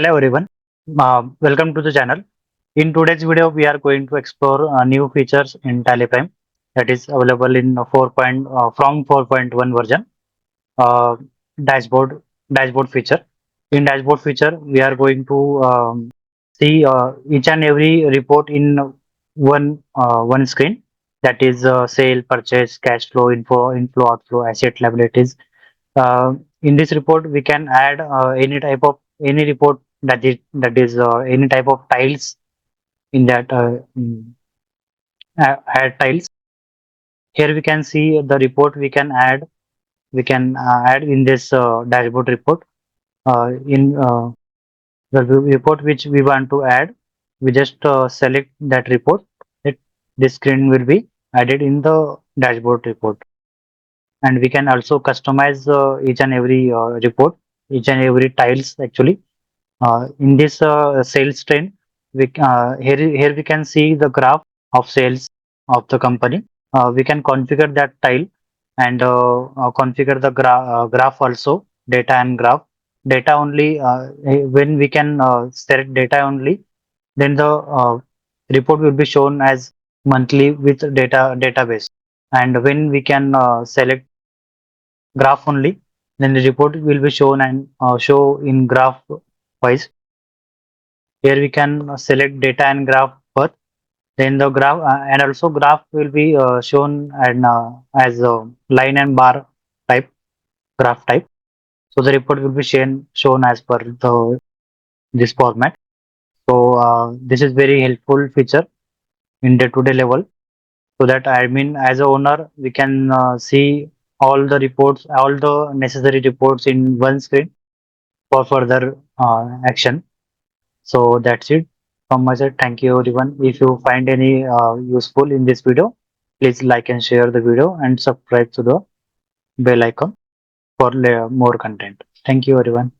Hello everyone, welcome to the channel. In today's video, we are going to explore new features in TallyPrime that is available in 4.1 version. Uh, dashboard dashboard feature. In dashboard feature, we are going to see each and every report in one screen. That is sale, purchase, cash flow, inflow, outflow, asset, liabilities. In this report, we can add any report that is any type of tiles in that add tiles. Here we can see the report we can add. We can add in this dashboard report. In the report which we want to add, we just select that report. It This screen will be added in the dashboard report, and we can also customize each and every report, each and every tiles actually. In this sales trend, here we can see the graph of sales of the company. We can configure that tile and configure the graph also, data and graph. Data only, when we can select data only, then the report will be shown as monthly with database. And when we can select graph only, then the report will be shown and show in graph wise. Here we can select data and graph first, then the graph and also graph will be shown and as line and bar type, graph type. So the report will be shown as per the this format. So this is very helpful feature in day-to-day level, so that I mean as a owner we can see all the reports, all the necessary reports in one screen for further action. So that's it from my side. Thank you everyone. If you find any useful in this video, please like and share the video and subscribe to the bell icon for more content. Thank you everyone.